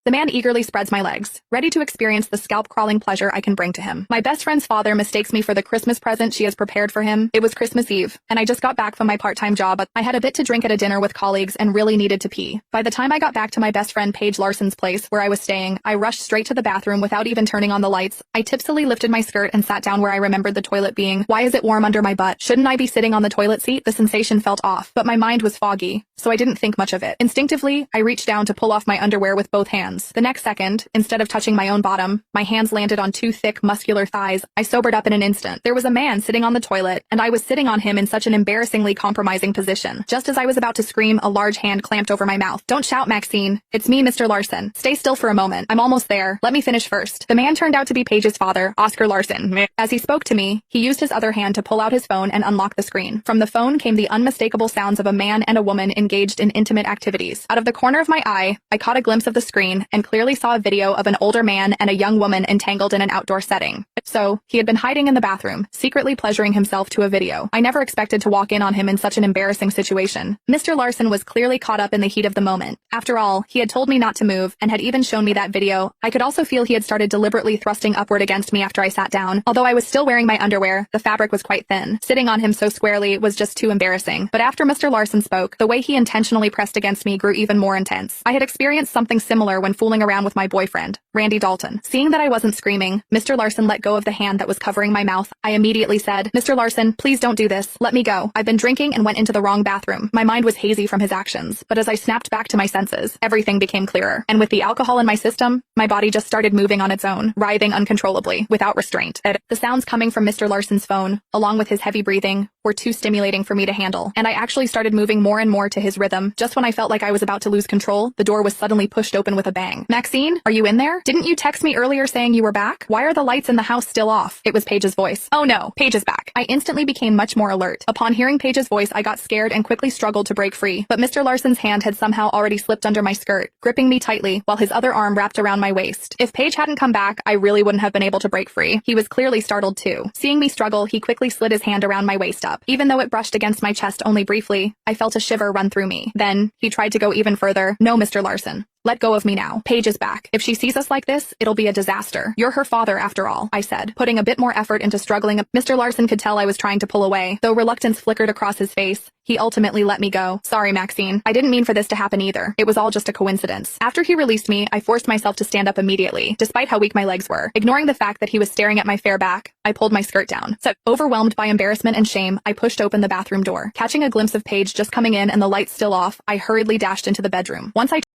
The man eagerly spreads my legs, ready to experience the scalp-crawling pleasure I can bring to him. My best friend's father mistakes me for the Christmas present she has prepared for him. It was Christmas Eve, and I just got back from my part-time job. I had a bit to drink at a dinner with colleagues and really needed to pee. By the time I got back to my best friend Paige Larson's place where I was staying, I rushed straight to the bathroom without even turning on the lights. I tipsily lifted my skirt and sat down where I remembered the toilet being. Why is it warm under my butt? Shouldn't I be sitting on the toilet seat? The sensation felt off, but my mind was foggy, so I didn't think much of it. Instinctively, I reached down to pull off my underwear with both hands. The next second, instead of touching my own bottom, my hands landed on two thick, muscular thighs. I sobered up in an instant. There was a man sitting on the toilet, and I was sitting on him in such an embarrassingly compromising position. Just as I was about to scream, a large hand clamped over my mouth. "Don't shout, Maxine. It's me, Mr. Larson. Stay still for a moment. I'm almost there. Let me finish first." The man turned out to be Paige's father, Oscar Larson. As he spoke to me, he used his other hand to pull out his phone and unlock the screen. From the phone came the unmistakable sounds of a man and a woman engaged in intimate activities. Out of the corner of my eye, I caught a glimpse of the screen and clearly saw a video of an older man and a young woman entangled in an outdoor setting. So, he had been hiding in the bathroom, secretly pleasuring himself to a video. I never expected to walk in on him in such an embarrassing situation. Mr. Larson was clearly caught up in the heat of the moment. After all, he had told me not to move and had even shown me that video. I could also feel he had started deliberately thrusting upward against me after I sat down. Although I was still wearing my underwear, the fabric was quite thin. Sitting on him so squarely was just too embarrassing. But after Mr. Larson spoke, the way he intentionally pressed against me grew even more intense. I had experienced something similar when fooling around with my boyfriend, Randy Dalton. Seeing that I wasn't screaming, Mr. Larson let go of the hand that was covering my mouth. I immediately said, "Mr. Larson, please don't do this. Let me go. I've been drinking and went into the wrong bathroom." My mind was hazy from his actions, but as I snapped back to my senses, everything became clearer. And with the alcohol in my system, my body just started moving on its own, writhing uncontrollably, without restraint. The sounds coming from Mr. Larson's phone, along with his heavy breathing, were too stimulating for me to handle, and I actually started moving more and more to his rhythm. Just when I felt like I was about to lose control, the door was suddenly pushed open with a bang. "Maxine, are you in there? Didn't you text me earlier saying you were back? Why are the lights in the house still off?" It was Paige's voice. "Oh no, Paige is back." I instantly became much more alert. Upon hearing Paige's voice, I got scared and quickly struggled to break free, but Mr. Larson's hand had somehow already slipped under my skirt, gripping me tightly while his other arm wrapped around my waist. If Paige hadn't come back, I really wouldn't have been able to break free. He was clearly startled too. Seeing me struggle, he quickly slid his hand around my waist up. Even though it brushed against my chest only briefly, I felt a shiver run through me. Then, he tried to go even further. "No, Mr. Larson. Let go of me now. Paige is back. If she sees us like this, it'll be a disaster. You're her father after all," I said, putting a bit more effort into struggling. Mr. Larson could tell I was trying to pull away. Though reluctance flickered across his face, he ultimately let me go. "Sorry, Maxine. I didn't mean for this to happen either. It was all just a coincidence." After he released me, I forced myself to stand up immediately, despite how weak my legs were. Ignoring the fact that he was staring at my fair back, I pulled my skirt down. So, overwhelmed by embarrassment and shame, I pushed open the bathroom door. Catching a glimpse of Paige just coming in and the lights still off, I hurriedly dashed into the bedroom. Once I